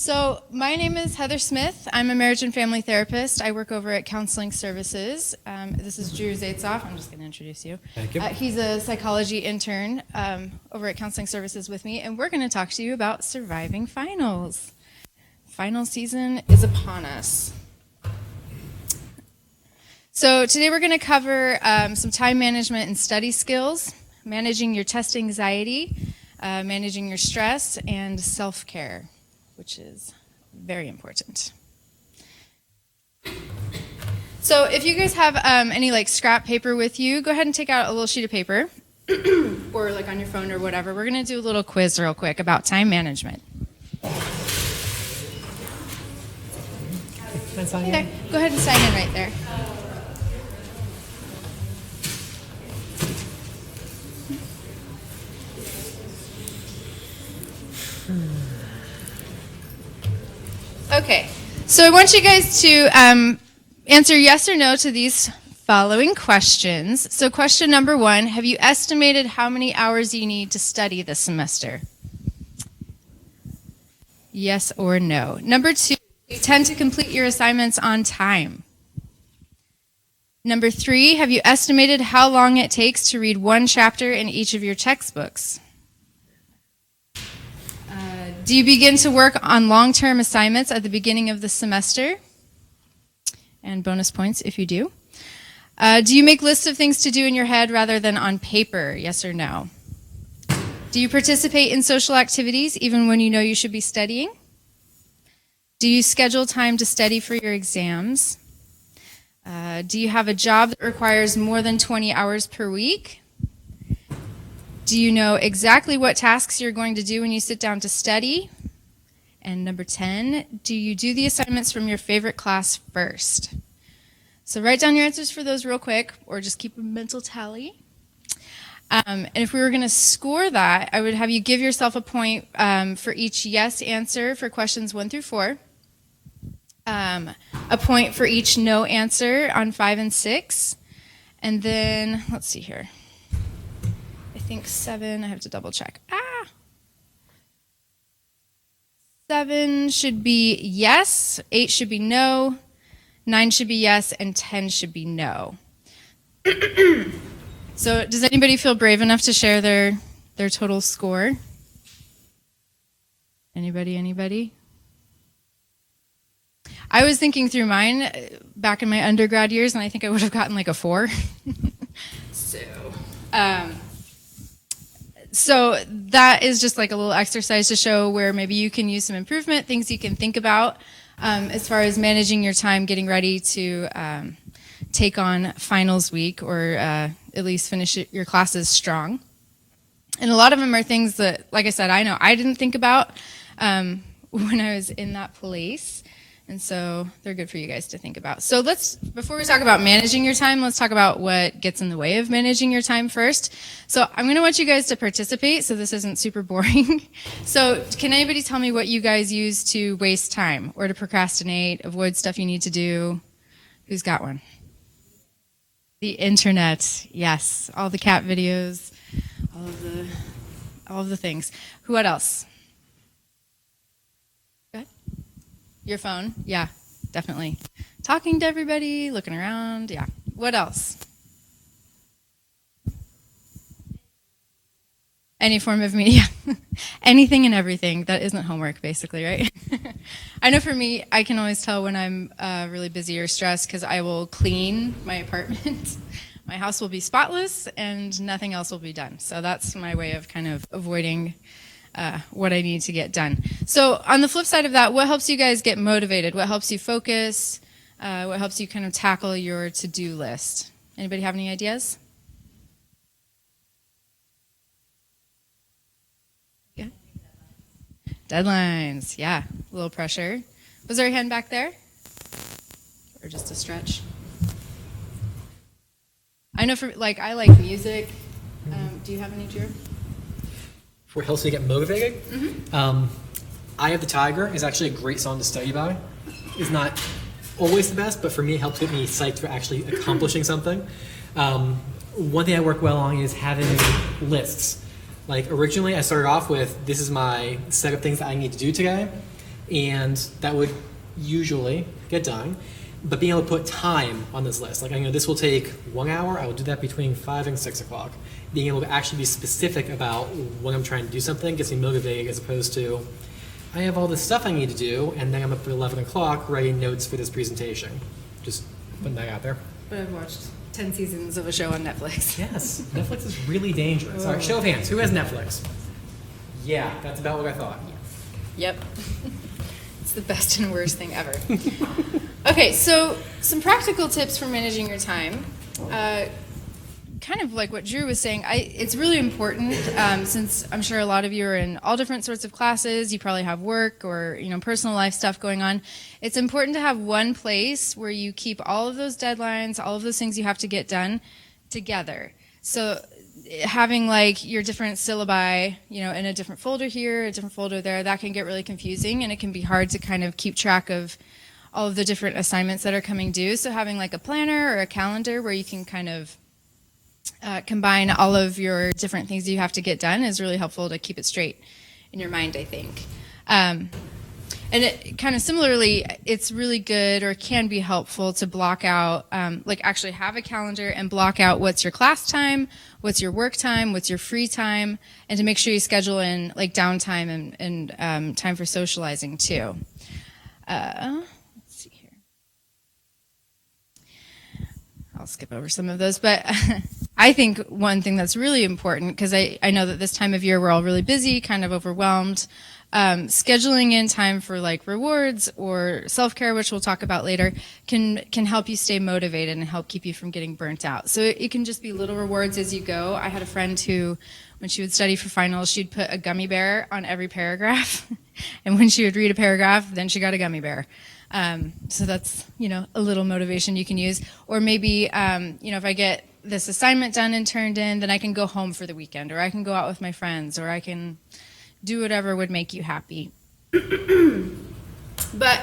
So my name is Heather Smith. I'm a marriage and family therapist. I work over at Counseling Services. This is Drew Zaitzoff. I'm just going to introduce you. Thank you. He's a psychology intern over at Counseling Services with me, and we're going to talk to you about surviving finals. Final season is upon us. So today we're going to cover some time management and study skills, managing your test anxiety, managing your stress, and self-care, which is very important. So if you guys have any like scrap paper with you, go ahead and take out a little sheet of paper or like on your phone or whatever. We're going to do a little quiz real quick about time management. Hey there. Go ahead and sign in right there. Okay, so I want you guys to answer yes or no to these following questions. So question number 1, have you estimated how many hours you need to study this semester? Yes or no. Number 2, do you tend to complete your assignments on time? Number 3, have you estimated how long it takes to read one chapter in each of your textbooks? Do you begin to work on long-term assignments at the beginning of the semester? And bonus points if you do. Do you make lists of things to do in your head rather than on paper? Yes or no? Do you participate in social activities even when you know you should be studying? Do you schedule time to study for your exams? Do you have a job that requires more than 20 hours per week? Do you know exactly what tasks you're going to do when you sit down to study? And number 10, do you do the assignments from your favorite class first? So write down your answers for those real quick, or just keep a mental tally. And if we were going to score that, I would have you give yourself a point for each yes answer for questions 1 through 4. A point for each no answer on 5 and 6. And then, let's see here. I think 7, I have to double check. 7 should be yes, 8 should be no, 9 should be yes, and 10 should be no. So does anybody feel brave enough to share their total score? Anybody? I was thinking through mine back in my undergrad years, and I think I would have gotten like a 4. So that is just like a little exercise to show where maybe you can use some improvement, things you can think about as far as managing your time, getting ready to take on finals week or at least finish your classes strong. And a lot of them are things that, like I said, I know I didn't think about when I was in that place. And so they're good for you guys to think about. So before we talk about managing your time, let's talk about what gets in the way of managing your time first. So I'm going to want you guys to participate so this isn't super boring. So can anybody tell me what you guys use to waste time or to procrastinate, avoid stuff you need to do? Who's got one? The internet, yes. All the cat videos, all of the things. What else? Your phone, yeah, definitely. Talking to everybody, looking around, yeah. What else? Any form of media. Anything and everything that isn't homework, basically, right? I know for me, I can always tell when I'm really busy or stressed because I will clean my apartment. My house will be spotless and nothing else will be done. So that's my way of kind of avoiding what I need to get done. So on the flip side of that, what helps you guys get motivated? What helps you focus? What helps you kind of tackle your to-do list? Anybody have any ideas? Yeah. Deadlines, yeah. A little pressure. Was there a hand back there? Or just a stretch? I know I like music. Do you have any, Drew? For helps me get motivated, Eye of the Tiger is actually a great song to study by. It's not always the best, but for me it helps get me psyched for actually accomplishing something. One thing I work well on is having lists. Like originally I started off with, this is my set of things that I need to do today. and that would usually get done. But being able to put time on this list, like, this will take 1 hour, I will do that between 5 and 6 o'clock. Being able to actually be specific about when I'm trying to do something gets me motivated, as opposed to, I have all this stuff I need to do, and then I'm up at 11 o'clock writing notes for this presentation. Just putting that out there. But I've watched 10 seasons of a show on Netflix. Yes, Netflix is really dangerous. All right, show of hands, who has Netflix? Yeah, that's about what I thought. Yep. It's the best and worst thing ever. Okay, so some practical tips for managing your time. Kind of like what Drew was saying, it's really important, since I'm sure a lot of you are in all different sorts of classes, you probably have work or personal life stuff going on. It's important to have one place where you keep all of those deadlines, all of those things you have to get done together. So having like your different syllabi, in a different folder here, a different folder there, that can get really confusing, and it can be hard to kind of keep track of all of the different assignments that are coming due. So having like a planner or a calendar where you can kind of combine all of your different things you have to get done is really helpful to keep it straight in your mind, I think. And it kind of similarly, it's really good or can be helpful to block out, like actually have a calendar and block out what's your class time, what's your work time, what's your free time, and to make sure you schedule in like downtime and time for socializing too. Let's see here. I'll skip over some of those, but I think one thing that's really important, because I know that this time of year we're all really busy, kind of overwhelmed, scheduling in time for like rewards or self-care, which we'll talk about later, can help you stay motivated and help keep you from getting burnt out. So it can just be little rewards as you go. I had a friend who, when she would study for finals, she'd put a gummy bear on every paragraph. And when she would read a paragraph, then she got a gummy bear. So that's, a little motivation you can use. Or maybe, if I get this assignment done and turned in, then I can go home for the weekend, or I can go out with my friends, or I can do whatever would make you happy. But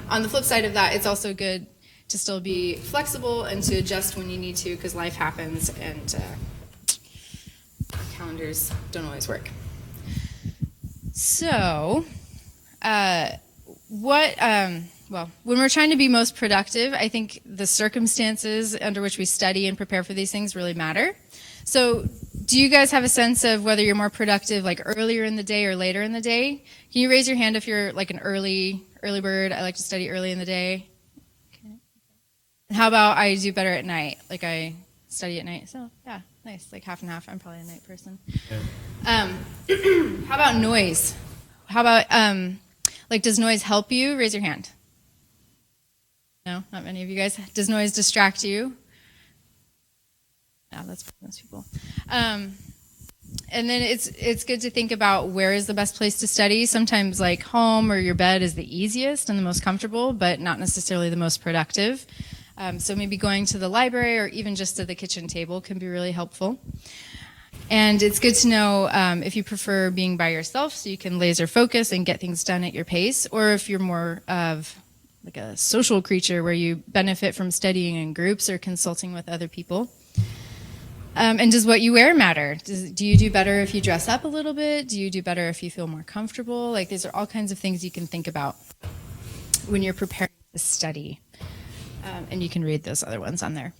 on the flip side of that, it's also good to still be flexible and to adjust when you need to, because life happens and calendars don't always work. So, when we're trying to be most productive, I think the circumstances under which we study and prepare for these things really matter. So do you guys have a sense of whether you're more productive like earlier in the day or later in the day? Can you raise your hand if you're like an early bird? I like to study early in the day. Okay. And how about I do better at night? Like I study at night. So yeah, nice, like half and half. I'm probably a night person. Yeah. How about noise? How about does noise help you? Raise your hand. No, not many of you guys. Does noise distract you? Yeah, that's most people. And then it's good to think about where is the best place to study. Sometimes like home or your bed is the easiest and the most comfortable, but not necessarily the most productive. So maybe going to the library or even just to the kitchen table can be really helpful. And it's good to know if you prefer being by yourself so you can laser focus and get things done at your pace, or if you're more of like a social creature where you benefit from studying in groups or consulting with other people. And does what you wear matter? Do you do better if you dress up a little bit? Do you do better if you feel more comfortable? Like these are all kinds of things you can think about when you're preparing to study. And you can read those other ones on there.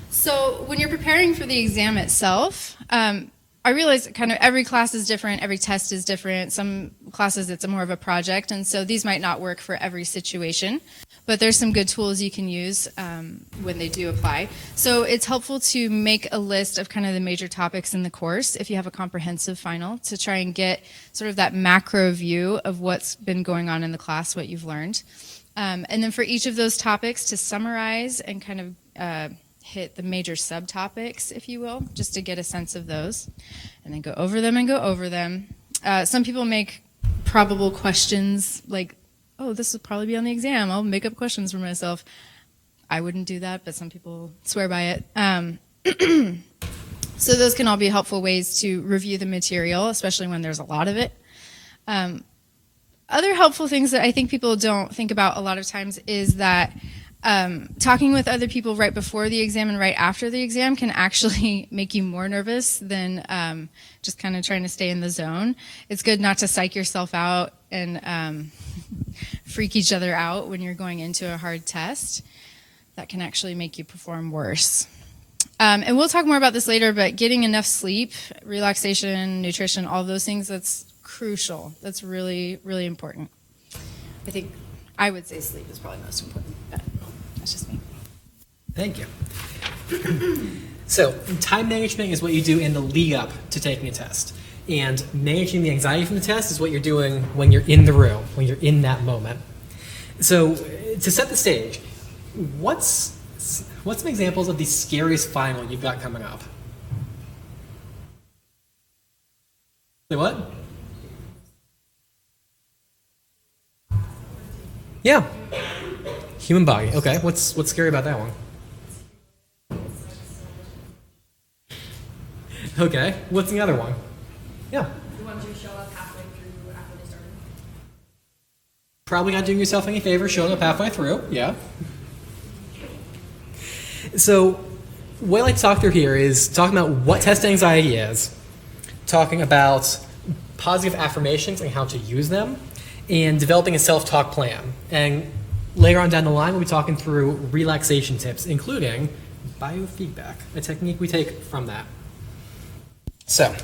So when you're preparing for the exam itself, I realize kind of every class is different, every test is different. Some classes it's more of a project, and so these might not work for every situation. But there's some good tools you can use when they do apply. So it's helpful to make a list of kind of the major topics in the course if you have a comprehensive final, to try and get sort of that macro view of what's been going on in the class, what you've learned. And then for each of those topics to summarize and kind of hit the major subtopics, if you will, just to get a sense of those. And then go over them and go over them. Some people make probable questions like, oh, this will probably be on the exam. I'll make up questions for myself. I wouldn't do that, but some people swear by it. So those can all be helpful ways to review the material, especially when there's a lot of it. Other helpful things that I think people don't think about a lot of times is that Talking with other people right before the exam and right after the exam can actually make you more nervous than just kind of trying to stay in the zone. It's good not to psych yourself out and freak each other out when you're going into a hard test. That can actually make you perform worse. And we'll talk more about this later, but getting enough sleep, relaxation, nutrition, all those things, that's crucial. That's really, really important. I would say sleep is probably most important, but that's just me. Thank you. So, time management is what you do in the lead up to taking a test. And managing the anxiety from the test is what you're doing when you're in the room, when you're in that moment. So, to set the stage, what's some examples of the scariest final you've got coming up? Say what? Yeah. Human body. Okay. What's scary about that one? Okay. What's the other one? Yeah. The ones who show up halfway through after they started. Probably not doing yourself any favor showing up halfway through. Yeah. So, what I like to talk through here is talking about what test anxiety is, talking about positive affirmations and how to use them, and developing a self-talk plan. And later on down the line, we'll be talking through relaxation tips, including biofeedback, a technique we take from that. So,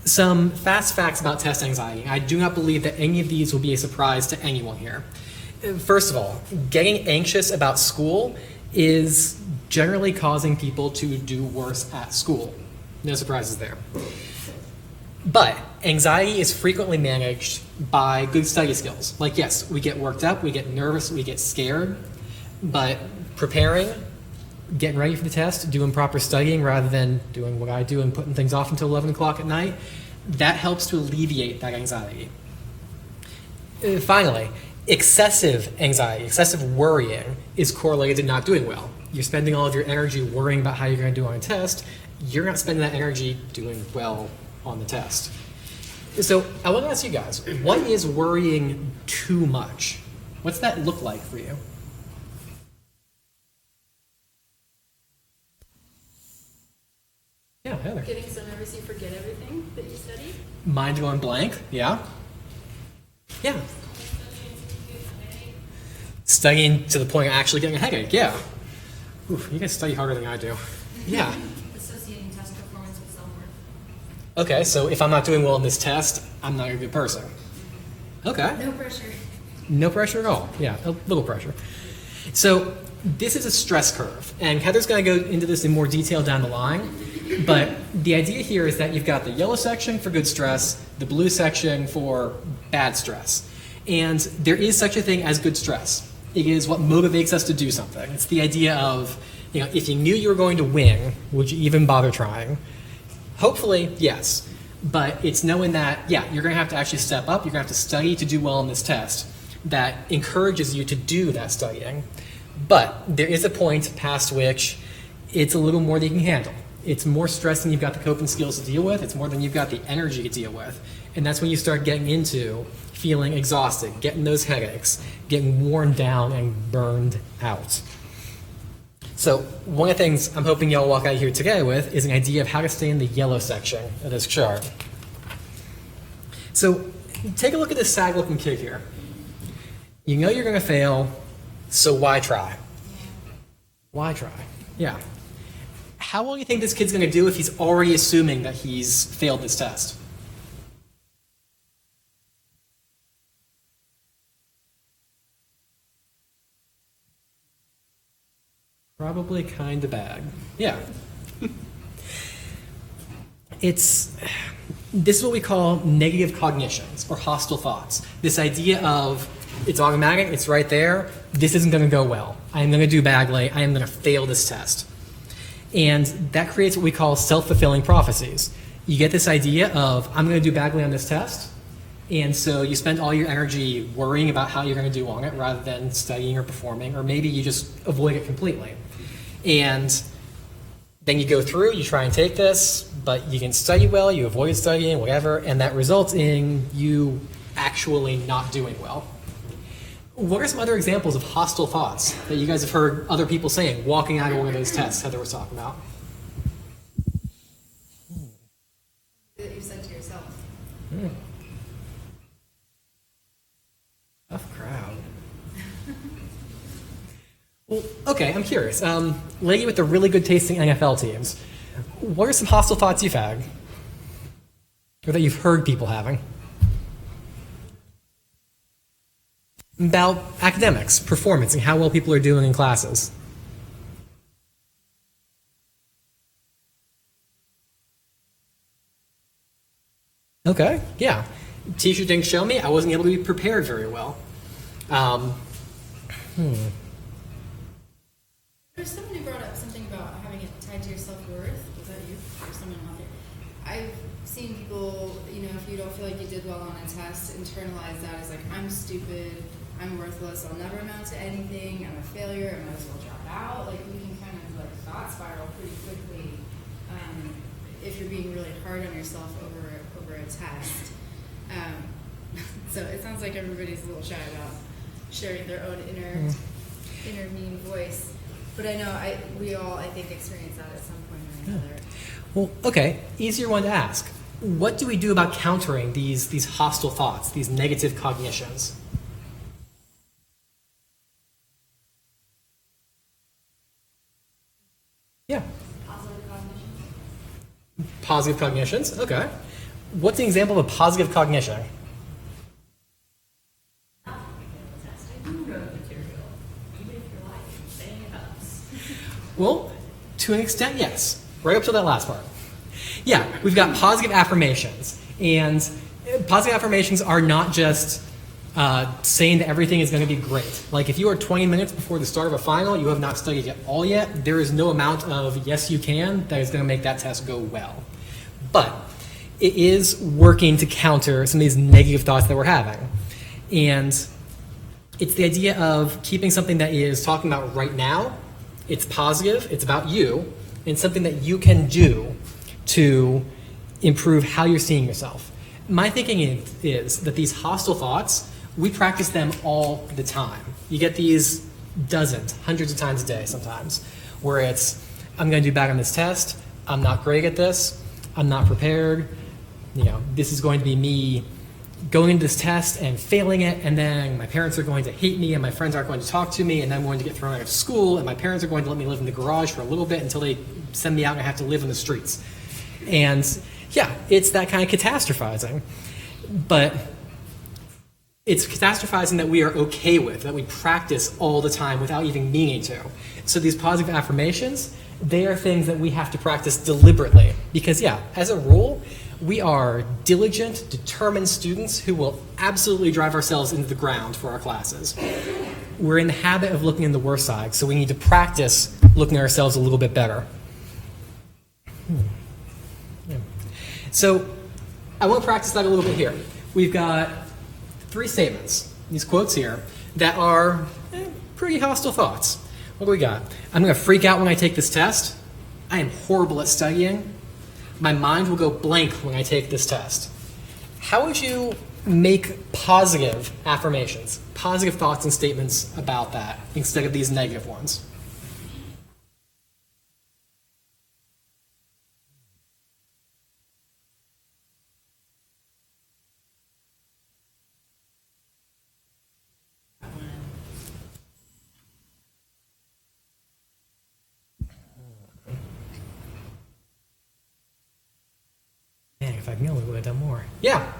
some fast facts about test anxiety. I do not believe that any of these will be a surprise to anyone here. First of all, getting anxious about school is generally causing people to do worse at school. No surprises there. But anxiety is frequently managed by good study skills. Like, yes, we get worked up, we get nervous, we get scared, but preparing, getting ready for the test, doing proper studying rather than doing what I do and putting things off until 11 o'clock at night, that helps to alleviate that anxiety. Finally, excessive anxiety, excessive worrying is correlated to not doing well. You're spending all of your energy worrying about how you're going to do on a test. You're not spending that energy doing well on the test. So I want to ask you guys, what is worrying too much? What's that look like for you? Yeah, Heather. Getting so nervous you forget everything that you studied. Mind going blank, yeah. Yeah. Studying to the point of actually getting a headache, yeah. Oof, you guys study harder than I do. Yeah. Associating test performance with self-worth. Okay, so if I'm not doing well in this test, I'm not a good person. Okay. No pressure. No pressure at all. Yeah, a little pressure. So this is a stress curve, and Heather's going to go into this in more detail down the line. But the idea here is that you've got the yellow section for good stress, the blue section for bad stress. And there is such a thing as good stress. It is what motivates us to do something. It's the idea of, if you knew you were going to win, would you even bother trying? Hopefully, yes. But it's knowing that, you're going to have to actually step up. You're going to have to study to do well on this test. That encourages you to do that studying. But there is a point past which it's a little more than you can handle. It's more stress than you've got the coping skills to deal with. It's more than you've got the energy to deal with. And that's when you start getting into feeling exhausted, getting those headaches, getting worn down and burned out. So one of the things I'm hoping y'all walk out here today with is an idea of how to stay in the yellow section of this chart. So take a look at this sad-looking kid here. You know you're going to fail, so why try? Why try? Yeah. How well do you think this kid's going to do if he's already assuming that he's failed this test? Probably kind of bad. Yeah. This is what we call negative cognitions or hostile thoughts. This idea of it's automatic, it's right there, this isn't going to go well. I am going to do badly, I am going to fail this test. And that creates what we call self-fulfilling prophecies. You get this idea of, I'm going to do badly on this test, and so you spend all your energy worrying about how you're going to do on it rather than studying or performing, or maybe you just avoid it completely. And then you go through, you try and take this, but you can study well, you avoid studying, whatever, and that results in you actually not doing well. What are some other examples of hostile thoughts that you guys have heard other people saying walking out of one of those tests Heather was talking about? That you said to yourself. Tough crowd. Well, okay, I'm curious. Lady with the really good tasting NFL teams, what are some hostile thoughts you've had? Or that you've heard people having? About academics, performance, and how well people are doing in classes. Okay, yeah. Teacher didn't show me. I wasn't able to be prepared very well. There's someone who brought up something about having it tied to your self-worth. Was that you or someone out there? I've seen people, if you don't feel like you did well on a test, internalize that as like, I'm stupid, I'm worthless, I'll never amount to anything, I'm a failure, I might as well drop out. Like, you can kind of like thought spiral pretty quickly if you're being really hard on yourself over a test. So it sounds like everybody's a little shy about sharing their own inner mean voice. But I know we all, I think, experience that at some point or another. Well, okay, easier one to ask. What do we do about countering these hostile thoughts, these negative cognitions? Yeah. Positive cognition. Positive cognitions, okay. What's an example of a positive cognition? Well, to an extent, yes. Right up to that last part. Yeah, we've got positive affirmations. And positive affirmations are not just saying that everything is going to be great. Like if you are 20 minutes before the start of a final, you have not studied it all yet, there is no amount of yes you can that is going to make that test go well. But it is working to counter some of these negative thoughts that we're having. And it's the idea of keeping something that is talking about right now, it's positive, it's about you, and something that you can do to improve how you're seeing yourself. My thinking is that these hostile thoughts, we practice them all the time. You get these dozens, hundreds of times a day sometimes, where it's, I'm going to do bad on this test, I'm not great at this, I'm not prepared, this is going to be me going into this test and failing it, and then my parents are going to hate me, and my friends aren't going to talk to me, and then I'm going to get thrown out of school, and my parents are going to let me live in the garage for a little bit until they send me out and I have to live in the streets. And yeah, it's that kind of catastrophizing. But it's catastrophizing that we are okay with, that we practice all the time without even meaning to. So these positive affirmations, they are things that we have to practice deliberately. Because yeah, as a rule, we are diligent, determined students who will absolutely drive ourselves into the ground for our classes. We're in the habit of looking in the worst side, so we need to practice looking at ourselves a little bit better. Yeah. So I want to practice that a little bit here. We've got 3 statements, these quotes here, that are pretty hostile thoughts. What do we got? I'm going to freak out when I take this test. I am horrible at studying. My mind will go blank when I take this test. How would you make positive affirmations, positive thoughts and statements about that instead of these negative ones? Man, if I'd known, we would have done more. Yeah.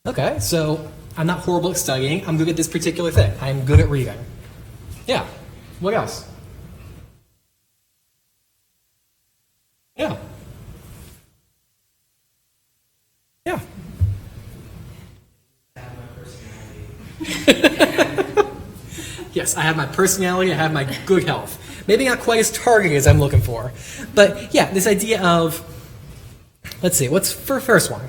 Okay, so I'm not horrible at studying. I'm good at this particular thing. I'm good at reading. Yeah. What else? Yeah. Yeah. Yes, I have my personality, I have my good health. Maybe not quite as targeted as I'm looking for. But yeah, this idea of, let's see, what's for first one?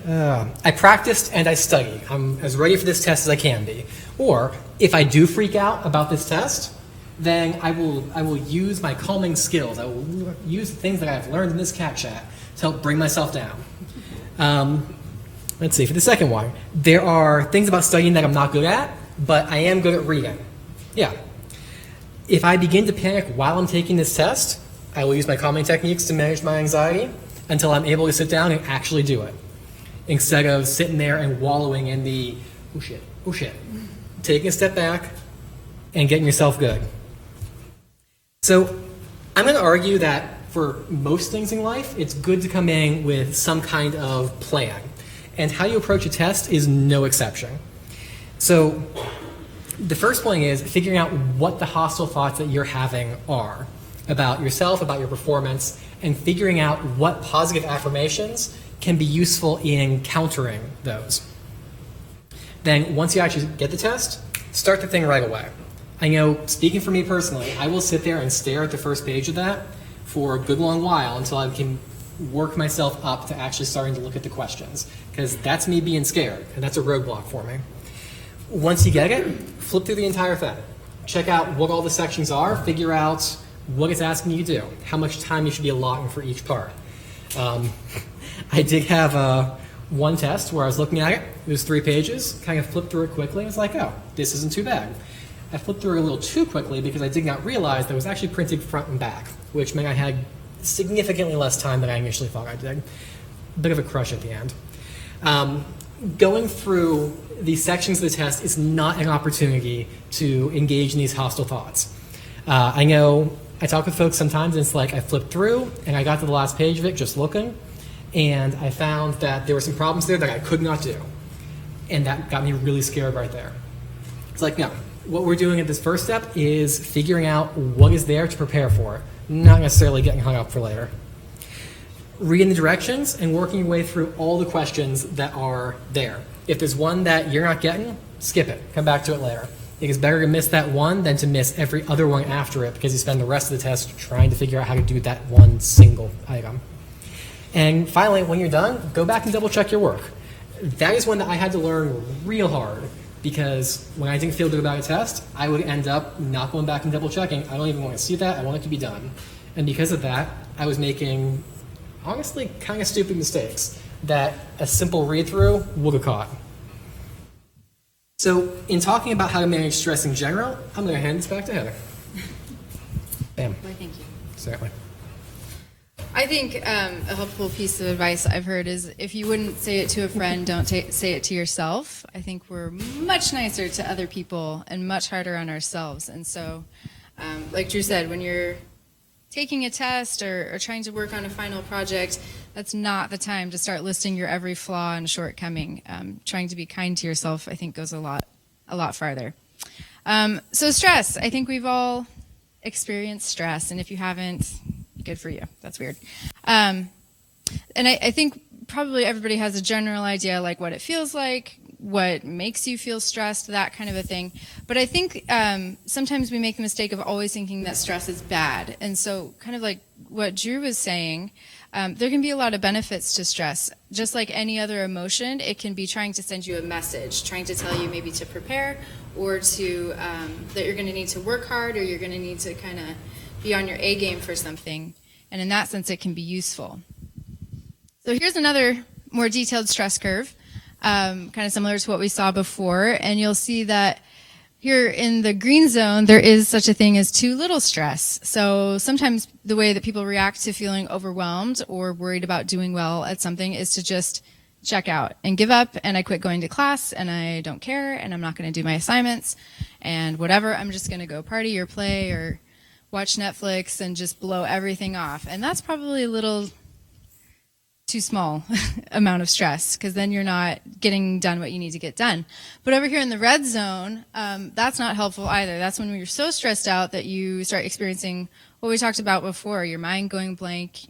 I practiced and I studied. I'm as ready for this test as I can be. Or if I do freak out about this test, then I will use my calming skills. I will use the things that I've learned in this cat chat to help bring myself down. Let's see, for the second one, there are things about studying that I'm not good at, but I am good at reading. Yeah. If I begin to panic while I'm taking this test, I will use my calming techniques to manage my anxiety until I'm able to sit down and actually do it, instead of sitting there and wallowing in the, oh shit, taking a step back and getting yourself good. So I'm going to argue that for most things in life, it's good to come in with some kind of plan. And how you approach a test is no exception. So the first point is figuring out what the hostile thoughts that you're having are about yourself, about your performance, and figuring out what positive affirmations can be useful in countering those. Then once you actually get the test, start the thing right away. I know, speaking for me personally, I will sit there and stare at the first page of that for a good long while until I can work myself up to actually starting to look at the questions, because that's me being scared, and that's a roadblock for me. Once you get it, flip through the entire thing. Check out what all the sections are, figure out what it's asking you to do, how much time you should be allotting for each part. I did have one test where I was looking at it. It was 3 pages, kind of flipped through it quickly. I was like, oh, this isn't too bad. I flipped through it a little too quickly because I did not realize that it was actually printed front and back, which meant I had significantly less time than I initially thought I did. Bit of a crush at the end. Going through these sections of the test is not an opportunity to engage in these hostile thoughts. I know I talk with folks sometimes and it's like I flipped through and I got to the last page of it just looking, and I found that there were some problems there that I could not do. And that got me really scared right there. It's like, no, what we're doing at this first step is figuring out what is there to prepare for it, not necessarily getting hung up for later. Reading the directions and working your way through all the questions that are there. If there's one that you're not getting, skip it. Come back to it later. It is better to miss that one than to miss every other one after it, because you spend the rest of the test trying to figure out how to do that one single item. And finally, when you're done, go back and double check your work. That is one that I had to learn real hard, because when I didn't feel good about a test, I would end up not going back and double checking. I don't even want to see that. I want it to be done. And because of that, I was making, honestly, kind of stupid mistakes that a simple read-through would have caught. So in talking about how to manage stress in general, I'm going to hand this back to Heather. Bam. Why, thank you. Certainly. I think a helpful piece of advice I've heard is if you wouldn't say it to a friend, don't say it to yourself. I think we're much nicer to other people and much harder on ourselves. And so, like Drew said, when you're taking a test or trying to work on a final project, that's not the time to start listing your every flaw and shortcoming. Trying to be kind to yourself, I think, goes a lot farther. So stress, I think we've all experienced stress, and if you haven't, good for you. That's weird. And I think probably everybody has a general idea like what it feels like, what makes you feel stressed, that kind of a thing. But I think sometimes we make the mistake of always thinking that stress is bad. And so kind of like what Drew was saying, there can be a lot of benefits to stress. Just like any other emotion, it can be trying to send you a message, trying to tell you maybe to prepare, or to that you're going to need to work hard, or you're going to need to kind of be on your A game for something. And in that sense, it can be useful. So here's another more detailed stress curve, kind of similar to what we saw before. And you'll see that here in the green zone, there is such a thing as too little stress. So sometimes the way that people react to feeling overwhelmed or worried about doing well at something is to just check out and give up, and I quit going to class, and I don't care, and I'm not going to do my assignments, and whatever, I'm just going to go party or play or watch Netflix and just blow everything off. And that's probably a little too small amount of stress, because then you're not getting done what you need to get done. But over here in the red zone, that's not helpful either. That's when you're so stressed out that you start experiencing what we talked about before, your mind going blank,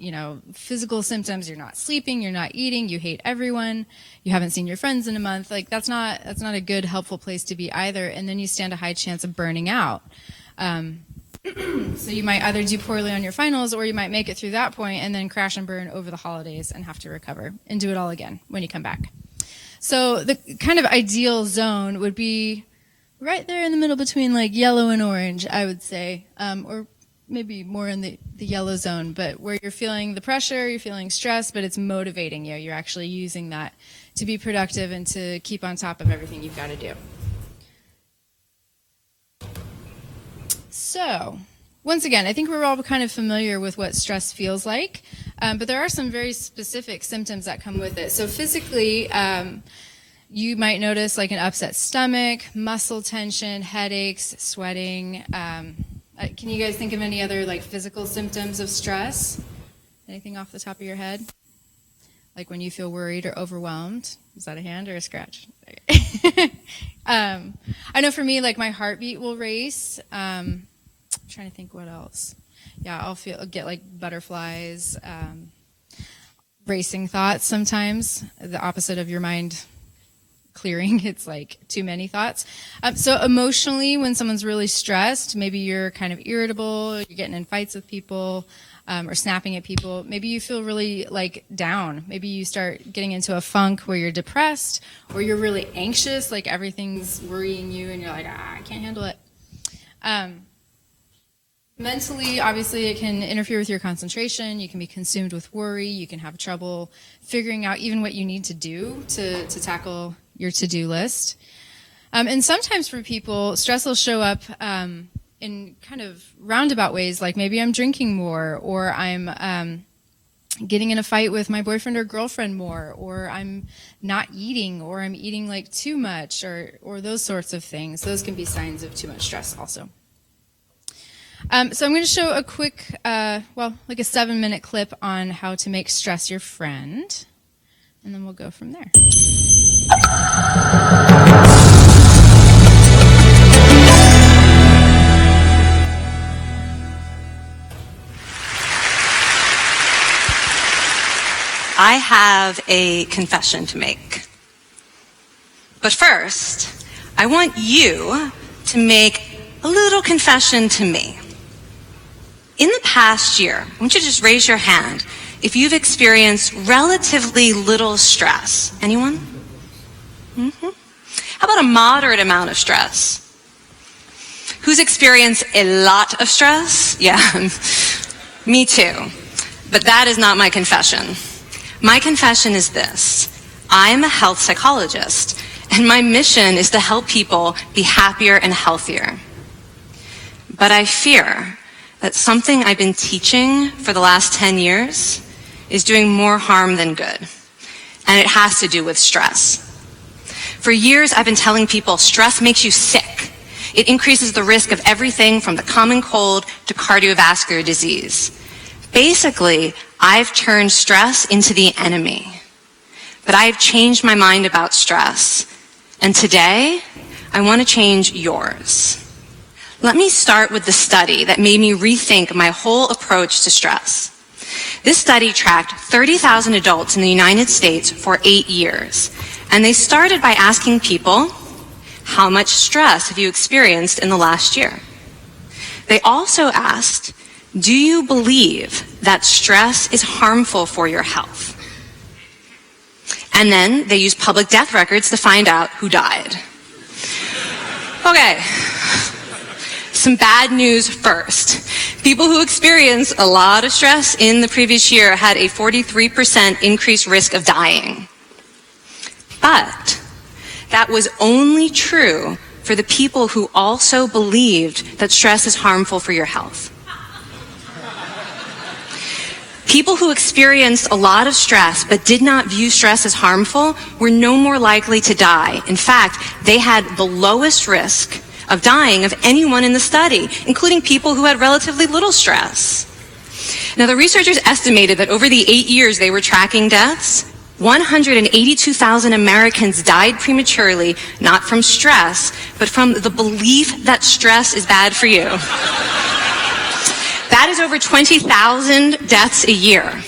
physical symptoms, you're not sleeping, you're not eating, you hate everyone, you haven't seen your friends in a month. Like that's not a good, helpful place to be either. And then you stand a high chance of burning out. So you might either do poorly on your finals, or you might make it through that point and then crash and burn over the holidays and have to recover and do it all again when you come back. So the kind of ideal zone would be right there in the middle between like yellow and orange, I would say, or maybe more in the yellow zone, but where you're feeling the pressure, you're feeling stress, but it's motivating you. You're actually using that to be productive and to keep on top of everything you've got to do. So, once again, I think we're all kind of familiar with what stress feels like, but there are some very specific symptoms that come with it. So physically, you might notice like an upset stomach, muscle tension, headaches, sweating. Can you guys think of any other like physical symptoms of stress? Anything off the top of your head? Like when you feel worried or overwhelmed? Is that a hand or a scratch? I know for me, like my heartbeat will race. I'm trying to think what else. Yeah, I'll get like butterflies, racing thoughts sometimes, the opposite of your mind clearing. It's like too many thoughts. So emotionally, when someone's really stressed, maybe you're kind of irritable, you're getting in fights with people, or snapping at people. Maybe you feel really like down. Maybe you start getting into a funk where you're depressed, or you're really anxious, like everything's worrying you and you're like, I can't handle it. Mentally, obviously, it can interfere with your concentration. You can be consumed with worry. You can have trouble figuring out even what you need to do to tackle your to-do list. And sometimes for people, stress will show up in kind of roundabout ways, like maybe I'm drinking more, or I'm getting in a fight with my boyfriend or girlfriend more, or I'm not eating, or I'm eating like too much, or those sorts of things. Those can be signs of too much stress also. So I'm going to show a quick, like a 7-minute clip on how to make stress your friend, and then we'll go from there. I have a confession to make. But first, I want you to make a little confession to me. In the past year, I want you to just raise your hand if you've experienced relatively little stress. Anyone? Mm-hmm. How about a moderate amount of stress? Who's experienced a lot of stress? Yeah, me too. But that is not my confession. My confession is this. I'm a health psychologist, and my mission is to help people be happier and healthier. But I fear that something I've been teaching for the last 10 years is doing more harm than good. And it has to do with stress. For years, I've been telling people stress makes you sick. It increases the risk of everything from the common cold to cardiovascular disease. Basically, I've turned stress into the enemy. But I've changed my mind about stress. And today, I want to change yours. Let me start with the study that made me rethink my whole approach to stress. This study tracked 30,000 adults in the United States for 8 years. And they started by asking people, how much stress have you experienced in the last year? They also asked, do you believe that stress is harmful for your health? And then they used public death records to find out who died. Okay. Some bad news first. People who experienced a lot of stress in the previous year had a 43% increased risk of dying. But that was only true for the people who also believed that stress is harmful for your health. People who experienced a lot of stress but did not view stress as harmful were no more likely to die. In fact, they had the lowest risk of dying of anyone in the study, including people who had relatively little stress. Now, the researchers estimated that over the 8 years they were tracking deaths, 182,000 Americans died prematurely, not from stress, but from the belief that stress is bad for you. That is over 20,000 deaths a year.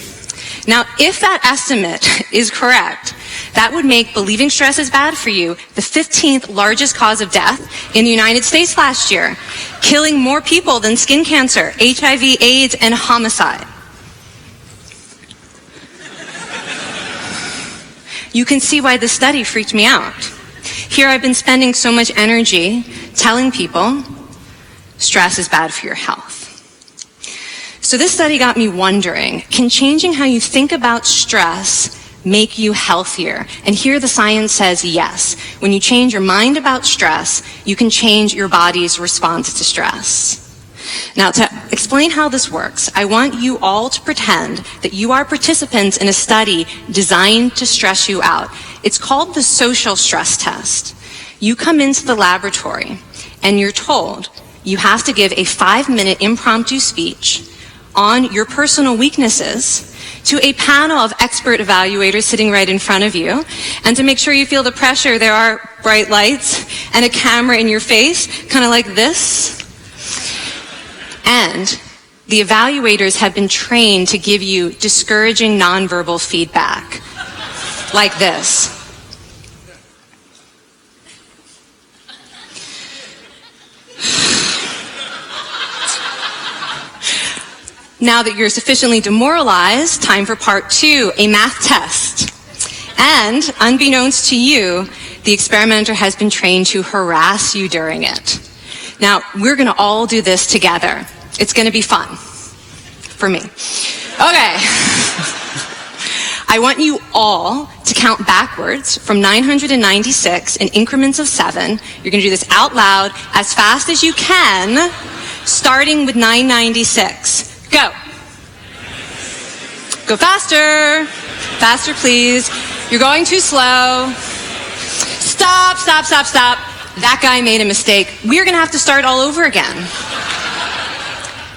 Now, if that estimate is correct, that would make believing stress is bad for you the 15th largest cause of death in the United States last year, killing more people than skin cancer, HIV, AIDS, and homicide. You can see why this study freaked me out. Here I've been spending so much energy telling people stress is bad for your health. So this study got me wondering, can changing how you think about stress make you healthier? And here the science says yes. When you change your mind about stress, you can change your body's response to stress. Now, to explain how this works, I want you all to pretend that you are participants in a study designed to stress you out. It's called the social stress test. You come into the laboratory and you're told you have to give a 5-minute impromptu speech on your personal weaknesses to a panel of expert evaluators sitting right in front of you. And to make sure you feel the pressure, there are bright lights and a camera in your face, kind of like this. And the evaluators have been trained to give you discouraging nonverbal feedback, like this. Now that you're sufficiently demoralized, time for part 2, a math test. And unbeknownst to you, the experimenter has been trained to harass you during it. Now, we're going to all do this together. It's going to be fun. For me. Okay. I want you all to count backwards from 996 in increments of 7. You're going to do this out loud as fast as you can, starting with 996. Go. Go faster. Faster, please. You're going too slow. Stop, stop, stop, stop. That guy made a mistake. We're going to have to start all over again.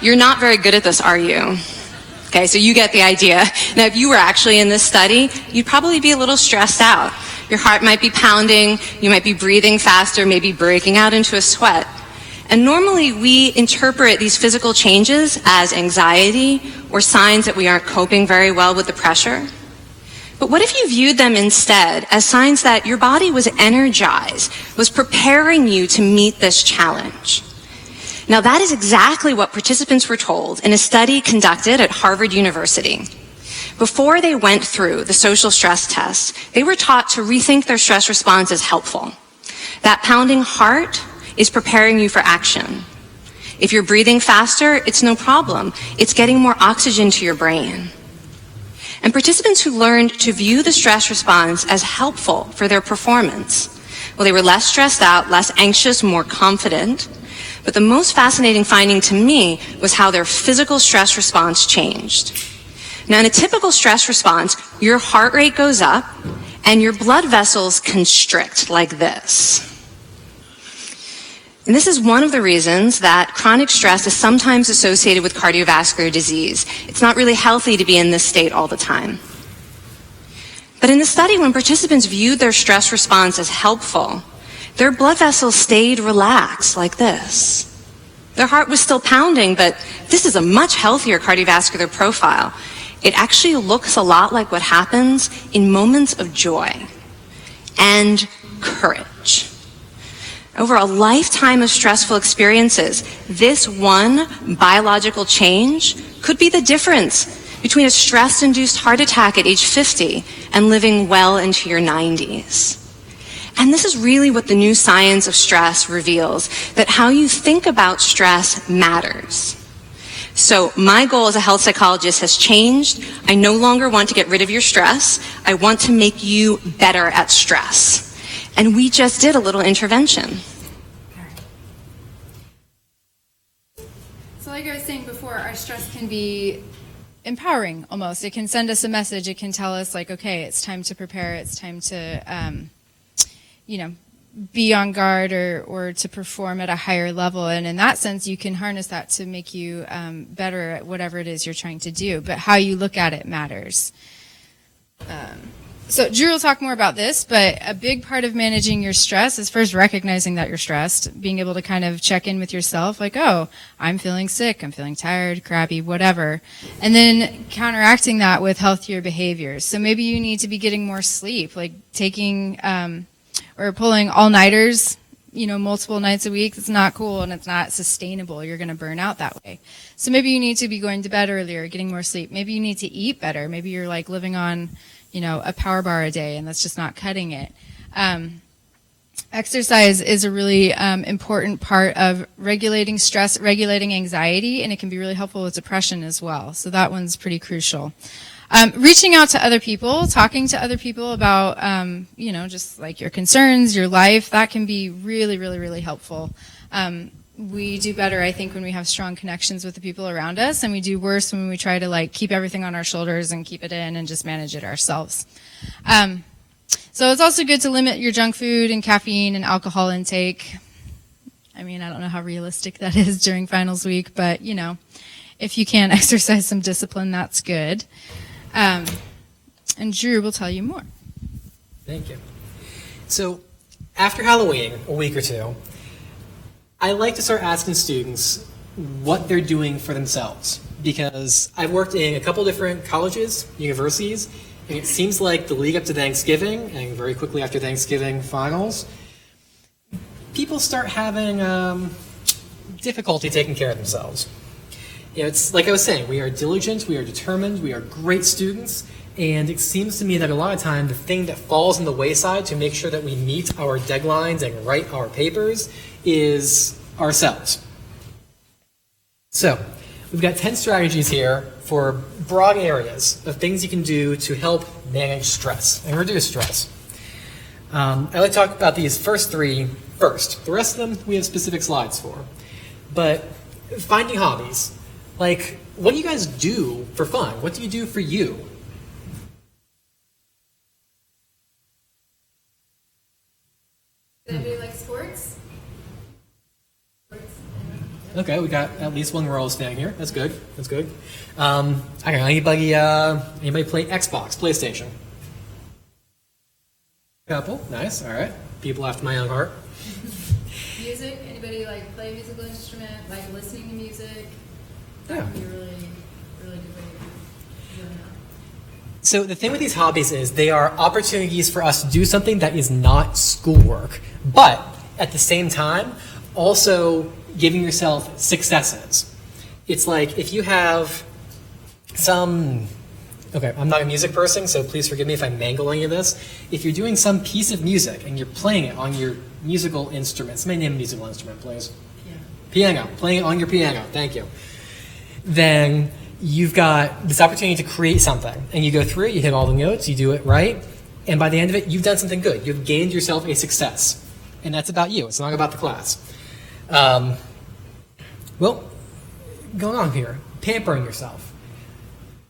You're not very good at this, are you? Okay, so you get the idea. Now, if you were actually in this study, you'd probably be a little stressed out. Your heart might be pounding. You might be breathing faster, maybe breaking out into a sweat. And normally we interpret these physical changes as anxiety or signs that we aren't coping very well with the pressure. But what if you viewed them instead as signs that your body was energized, was preparing you to meet this challenge? Now that is exactly what participants were told in a study conducted at Harvard University. Before they went through the social stress test, they were taught to rethink their stress response as helpful. That pounding heart is preparing you for action. If you're breathing faster, it's no problem. It's getting more oxygen to your brain. And participants who learned to view the stress response as helpful for their performance, well, they were less stressed out, less anxious, more confident. But the most fascinating finding to me was how their physical stress response changed. Now, in a typical stress response, your heart rate goes up and your blood vessels constrict like this. And this is one of the reasons that chronic stress is sometimes associated with cardiovascular disease. It's not really healthy to be in this state all the time. But in the study, when participants viewed their stress response as helpful, their blood vessels stayed relaxed like this. Their heart was still pounding, but this is a much healthier cardiovascular profile. It actually looks a lot like what happens in moments of joy and courage. Over a lifetime of stressful experiences, this one biological change could be the difference between a stress-induced heart attack at age 50 and living well into your 90s. And this is really what the new science of stress reveals, that how you think about stress matters. So my goal as a health psychologist has changed. I no longer want to get rid of your stress. I want to make you better at stress. And we just did a little intervention. So like I was saying before, our stress can be empowering almost. It can send us a message. It can tell us like, okay, it's time to prepare. It's time to, be on guard or to perform at a higher level. And in that sense, you can harness that to make you better at whatever it is you're trying to do. But how you look at it matters. So Drew will talk more about this, but a big part of managing your stress is first recognizing that you're stressed, being able to kind of check in with yourself, like, oh, I'm feeling sick, I'm feeling tired, crabby, whatever. And then counteracting that with healthier behaviors. So maybe you need to be getting more sleep, like taking or pulling all-nighters, multiple nights a week. It's not cool and it's not sustainable. You're going to burn out that way. So maybe you need to be going to bed earlier, getting more sleep. Maybe you need to eat better. Maybe you're like living on a power bar a day, and that's just not cutting it. Exercise is a really important part of regulating stress, regulating anxiety, and it can be really helpful with depression as well. So that one's pretty crucial. Reaching out to other people, talking to other people about, just like your concerns, your life, that can be really, really, really helpful. We do better, I think, when we have strong connections with the people around us, and we do worse when we try to keep everything on our shoulders and keep it in and just manage it ourselves. So it's also good to limit your junk food and caffeine and alcohol intake. I mean, I don't know how realistic that is during finals week, but, if you can exercise some discipline, that's good. And Drew will tell you more. Thank you. So after Halloween, a week or two, I like to start asking students what they're doing for themselves, because I've worked in a couple different colleges, universities, and it seems like the lead up to Thanksgiving, and very quickly after Thanksgiving finals, people start having difficulty taking care of themselves. It's like I was saying, we are diligent, we are determined, we are great students, and it seems to me that a lot of time the thing that falls on the wayside to make sure that we meet our deadlines and write our papers is ourselves. So, we've got 10 strategies here for broad areas of things you can do to help manage stress and reduce stress. I'd like to talk about these first three first. The rest of them we have specific slides for. But finding hobbies. What do you guys do for fun? What do you do for you? Does anybody like sports? Okay, we got at least one we're all staying here. That's good. That's good. I don't know. Anybody play Xbox, PlayStation? Couple. Nice. All right. People after my own heart. Music? Anybody play a musical instrument? Like listening to music? That Yeah. would be a really, really good way to do that. So the thing with these hobbies is they are opportunities for us to do something that is not schoolwork, but at the same time, also giving yourself successes. It's like if you have okay, I'm not a music person, so please forgive me if I mangle any of this. If you're doing some piece of music and you're playing it on your musical instrument, somebody name a musical instrument, please. Piano. Playing it on your piano. Thank you. Then you've got this opportunity to create something, and you go through it, you hit all the notes, you do it right, and by the end of it, you've done something good. You've gained yourself a success, and that's about you. It's not about the class. Well, going on here, pampering yourself.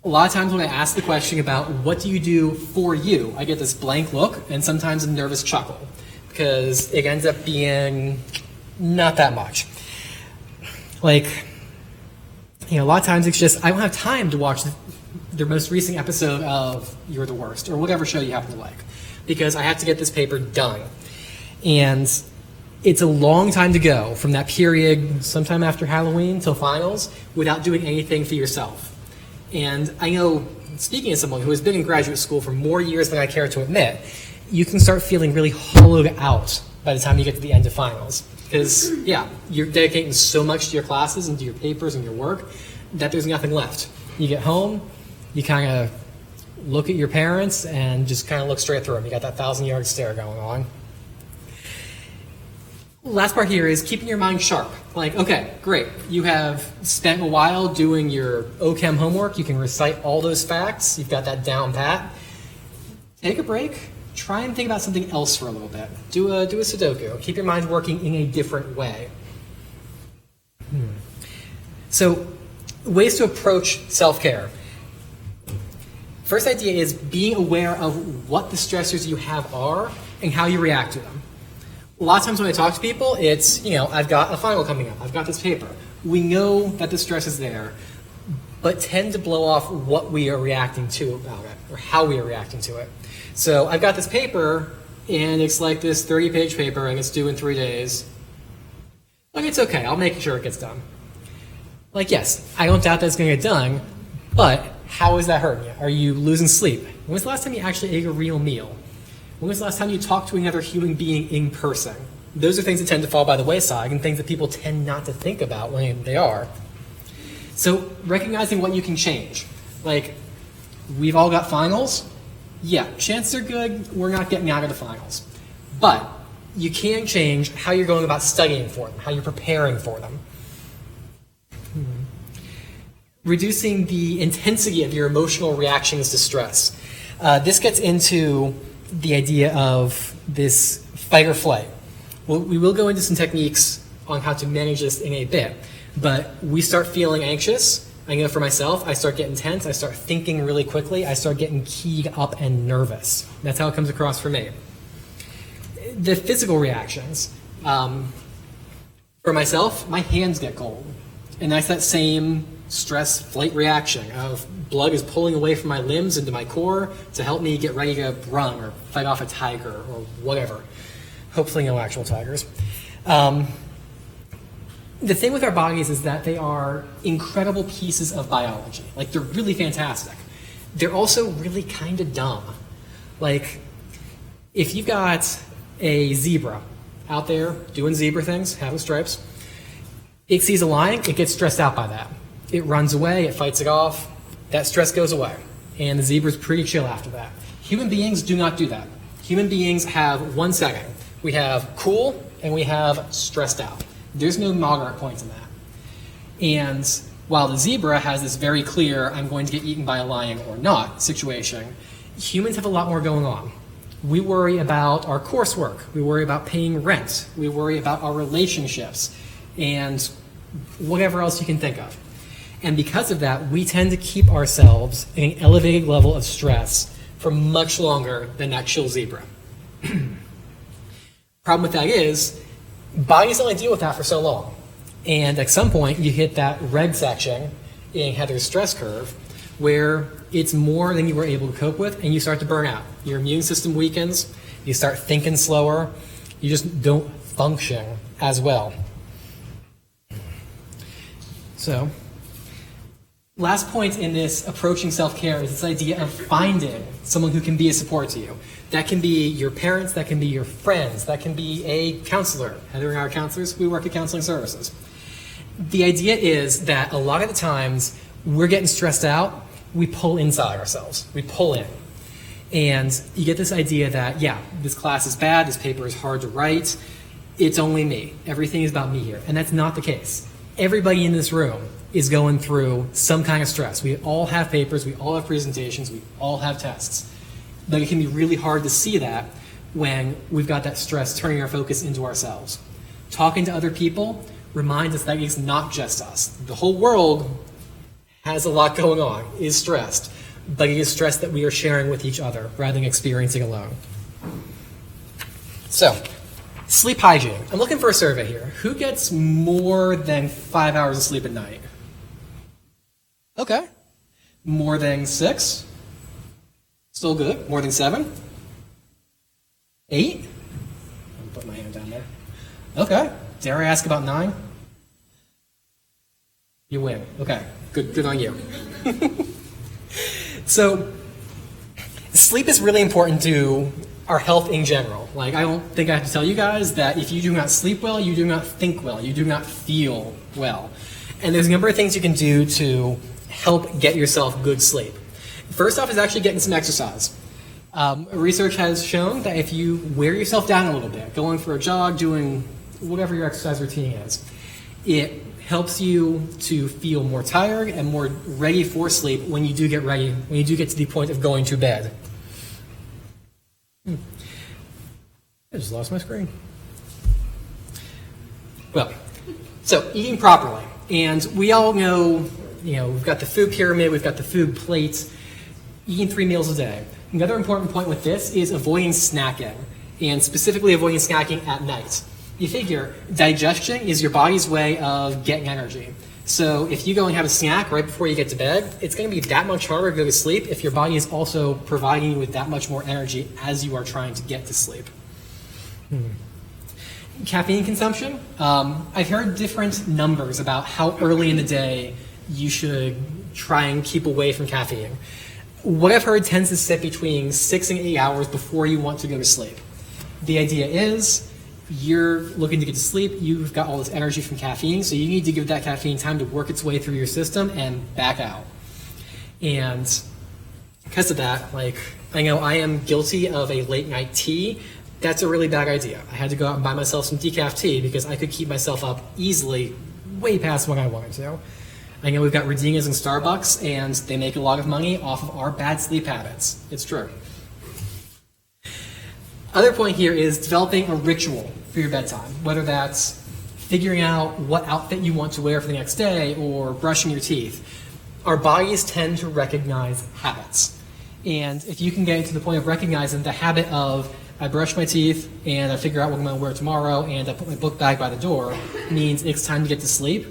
A lot of times when I ask the question about what do you do for you, I get this blank look and sometimes a nervous chuckle, because it ends up being not that much. A lot of times it's just, I don't have time to watch the most recent episode of You're the Worst, or whatever show you happen to like, because I have to get this paper done. And it's a long time to go from that period, sometime after Halloween till finals, without doing anything for yourself. And I know, speaking as someone who has been in graduate school for more years than I care to admit, you can start feeling really hollowed out by the time you get to the end of finals. Because, you're dedicating so much to your classes and to your papers and your work that there's nothing left. You get home, you kind of look at your parents and just kind of look straight through them. You got that 1,000-yard stare going on. Last part here is keeping your mind sharp. Okay, great. You have spent a while doing your OChem homework. You can recite all those facts. You've got that down pat. Take a break. Try and think about something else for a little bit. Do a Sudoku. Keep your mind working in a different way. So, ways to approach self-care. First idea is being aware of what the stressors you have are and how you react to them. A lot of times when I talk to people, it's, I've got a final coming up. I've got this paper. We know that the stress is there, but tend to blow off what we are reacting to about it, or how we are reacting to it. So I've got this paper, and it's like this 30-page paper, and it's due in 3 days. It's okay. I'll make sure it gets done. Yes, I don't doubt that it's going to get done, but how is that hurting you? Are you losing sleep? When was the last time you actually ate a real meal? When was the last time you talked to another human being in person? Those are things that tend to fall by the wayside and things that people tend not to think about when they are. So recognizing what you can change. We've all got finals. Yeah, chances are good we're not getting out of the finals. But you can change how you're going about studying for them, how you're preparing for them. Reducing the intensity of your emotional reactions to stress. This gets into the idea of this fight or flight. Well, we will go into some techniques on how to manage this in a bit, but we start feeling anxious. I know for myself, I start getting tense, I start thinking really quickly, I start getting keyed up and nervous. That's how it comes across for me. The physical reactions. For myself, my hands get cold, and that's that same stress flight reaction of blood is pulling away from my limbs into my core to help me get ready to run or fight off a tiger or whatever. Hopefully no actual tigers. The thing with our bodies is that they are incredible pieces of biology. Like, they're really fantastic. They're also really kind of dumb. Like, if you've got a zebra out there doing zebra things, having stripes, it sees a lion, it gets stressed out by that. It runs away, it fights it off, that stress goes away. And the zebra's pretty chill after that. Human beings do not do that. Human beings have one setting. We have cool and we have stressed out. There's no moderate point in that. And while the zebra has this very clear, I'm going to get eaten by a lion or not situation, humans have a lot more going on. We worry about our coursework. We worry about paying rent. We worry about our relationships and whatever else you can think of. And because of that, we tend to keep ourselves in an elevated level of stress for much longer than that chill zebra. Problem with that is, bodies only deal with that for so long. And at some point, you hit that red section in Heather's stress curve where it's more than you were able to cope with, and you start to burn out. Your immune system weakens, you start thinking slower, you just don't function as well. So, last point in this approaching self-care is this idea of finding someone who can be a support to you. That can be your parents, that can be your friends, that can be a counselor. Heather and I are counselors, we work at counseling services. The idea is that a lot of the times we're getting stressed out, we pull inside ourselves, we pull in. And you get this idea that, yeah, this class is bad, this paper is hard to write, it's only me. Everything is about me here. And that's not the case. Everybody in this room is going through some kind of stress. We all have papers, we all have presentations, we all have tests. But it can be really hard to see that when we've got that stress turning our focus into ourselves. Talking to other people reminds us that it's not just us. The whole world has a lot going on, is stressed, but it is stress that we are sharing with each other rather than experiencing alone. So, sleep hygiene. I'm looking for a survey here. Who gets more than 5 hours of sleep at night? Okay. More than 6? Still good. More than 7? 8? I'll put my hand down there. Okay. Dare I ask about 9? You win. Okay. Good on you. So, sleep is really important to our health in general. Like, I don't think I have to tell you guys that if you do not sleep well, you do not think well, you do not feel well. And there's a number of things you can do to help get yourself good sleep. First off is actually getting some exercise. Research has shown that if you wear yourself down a little bit, going for a jog, doing whatever your exercise routine is, it helps you to feel more tired and more ready for sleep when you do get ready, when you do get to the point of going to bed. I just lost my screen. Well, so eating properly. And we all know, we've got the food pyramid, we've got the food plate, eating 3 meals a day. Another important point with this is avoiding snacking, and specifically avoiding snacking at night. You figure digestion is your body's way of getting energy. So if you go and have a snack right before you get to bed, it's going to be that much harder to go to sleep if your body is also providing you with that much more energy as you are trying to get to sleep. Caffeine consumption. I've heard different numbers about how early in the day you should try and keep away from caffeine. What I've heard tends to sit between 6 and 8 hours before you want to go to sleep. The idea is you're looking to get to sleep, you've got all this energy from caffeine, so you need to give that caffeine time to work its way through your system and back out. And because of that, I know I am guilty of a late night tea That's a really bad idea. I had to go out and buy myself some decaf tea because I could keep myself up easily way past when I wanted to. I know we've got Rodinas and Starbucks, and they make a lot of money off of our bad sleep habits. It's true. Other point here is developing a ritual for your bedtime, whether that's figuring out what outfit you want to wear for the next day or brushing your teeth. Our bodies tend to recognize habits. And if you can get to the point of recognizing the habit of I brush my teeth and I figure out what I'm going to wear tomorrow and I put my book bag by the door, means it's time to get to sleep,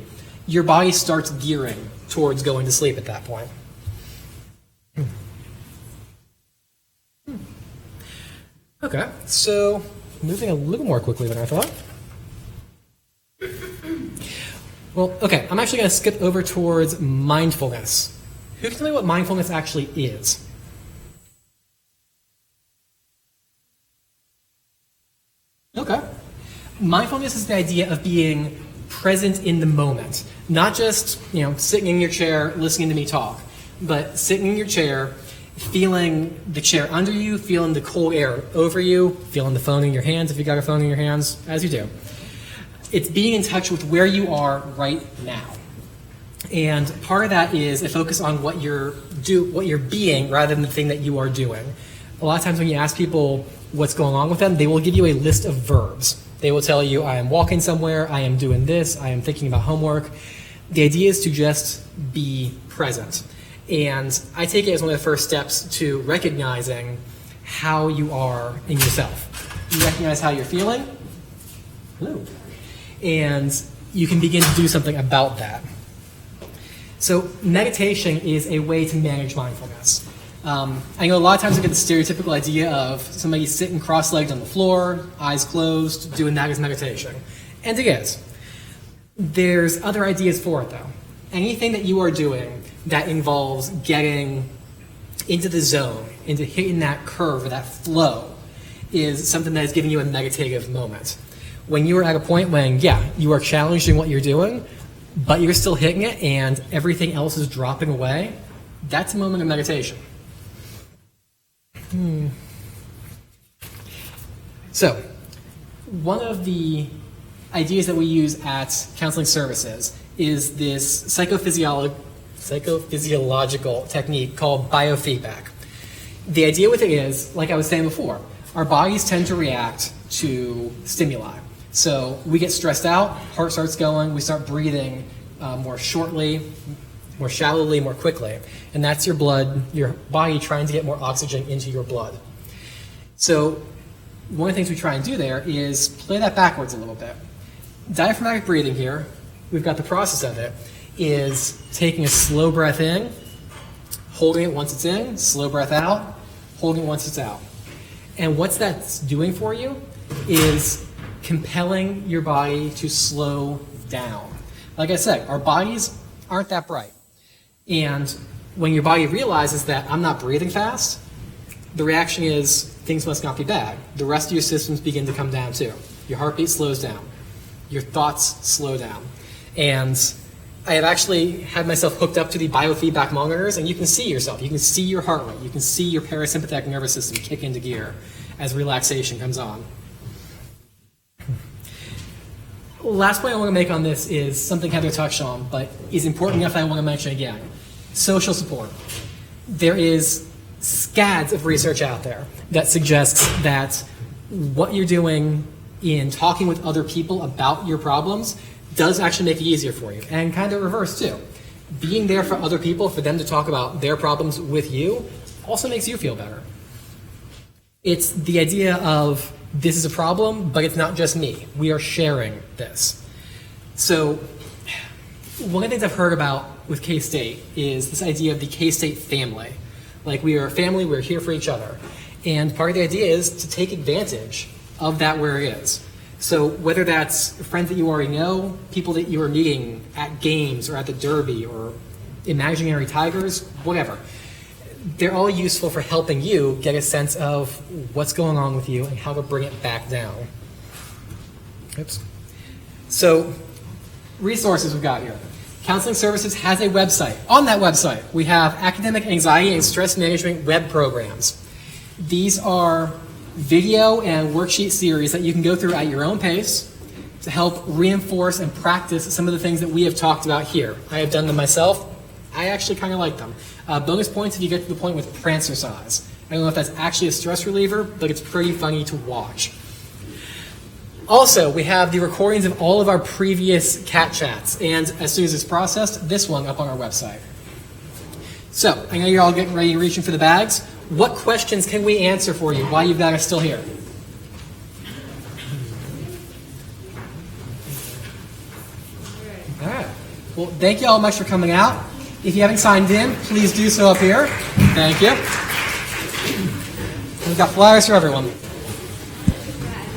your body starts gearing towards going to sleep at that point. Okay, so moving a little more quickly than I thought. Well, okay, I'm actually going to skip over towards mindfulness. Who can tell me what mindfulness actually is? Okay. Mindfulness is the idea of being present in the moment. Not just, sitting in your chair, listening to me talk, but sitting in your chair, feeling the chair under you, feeling the cold air over you, feeling the phone in your hands if you got a phone in your hands, as you do. It's being in touch with where you are right now. And part of that is a focus on what you're being rather than the thing that you are doing. A lot of times when you ask people what's going on with them, they will give you a list of verbs. They will tell you, I am walking somewhere, I am doing this, I am thinking about homework. The idea is to just be present. And I take it as one of the first steps to recognizing how you are in yourself. You recognize how you're feeling. Hello. And you can begin to do something about that. So meditation is a way to manage mindfulness. I know a lot of times I get the stereotypical idea of somebody sitting cross-legged on the floor, eyes closed, doing that as meditation. And it is. There's other ideas for it, though. Anything that you are doing that involves getting into the zone, into hitting that curve or that flow, is something that is giving you a meditative moment. When you are at a point when, you are challenged in what you're doing, but you're still hitting it and everything else is dropping away, that's a moment of meditation. So, one of the ideas that we use at counseling services is this psychophysiological technique called biofeedback. The idea with it is, like I was saying before, our bodies tend to react to stimuli. So we get stressed out, heart starts going, we start breathing more shortly, more shallowly, more quickly. And that's your body trying to get more oxygen into your blood. So one of the things we try and do there is play that backwards a little bit. Diaphragmatic breathing here, we've got the process of it, is taking a slow breath in, holding it once it's in, slow breath out, holding it once it's out. And what that's doing for you is compelling your body to slow down. Like I said, our bodies aren't that bright. And when your body realizes that I'm not breathing fast, the reaction is things must not be bad. The rest of your systems begin to come down too. Your heartbeat slows down. Your thoughts slow down. And I have actually had myself hooked up to the biofeedback monitors, and you can see yourself. You can see your heart rate. You can see your parasympathetic nervous system kick into gear as relaxation comes on. Last point I want to make on this is something Heather touched on, but is important enough that I want to mention again. Social support. There is scads of research out there that suggests that what you're doing in talking with other people about your problems does actually make it easier for you, and kind of reverse too. Being there for other people, for them to talk about their problems with you, also makes you feel better. It's the idea of this is a problem, but it's not just me. We are sharing this. So one of the things I've heard about with K-State is this idea of the K-State family. Like, we are a family, we're here for each other. And part of the idea is to take advantage of that where it is. So whether that's friends that you already know, people that you are meeting at games or at the Derby or imaginary tigers, whatever, they're all useful for helping you get a sense of what's going on with you and how to bring it back down. Oops. So, resources we've got here. Counseling Services has a website. On that website, we have academic anxiety and stress management web programs. These are video and worksheet series that you can go through at your own pace to help reinforce and practice some of the things that we have talked about here. I have done them myself. I actually kind of like them. Bonus points if you get to the point with prancercise. I don't know if that's actually a stress reliever, but it's pretty funny to watch. Also, we have the recordings of all of our previous cat chats, and as soon as it's processed, this one up on our website. So, I know you're all getting ready and reaching for the bags. What questions can we answer for you while you've got us still here? All right. Well, thank you all much for coming out. If you haven't signed in, please do so up here. Thank you. We've got flyers for everyone.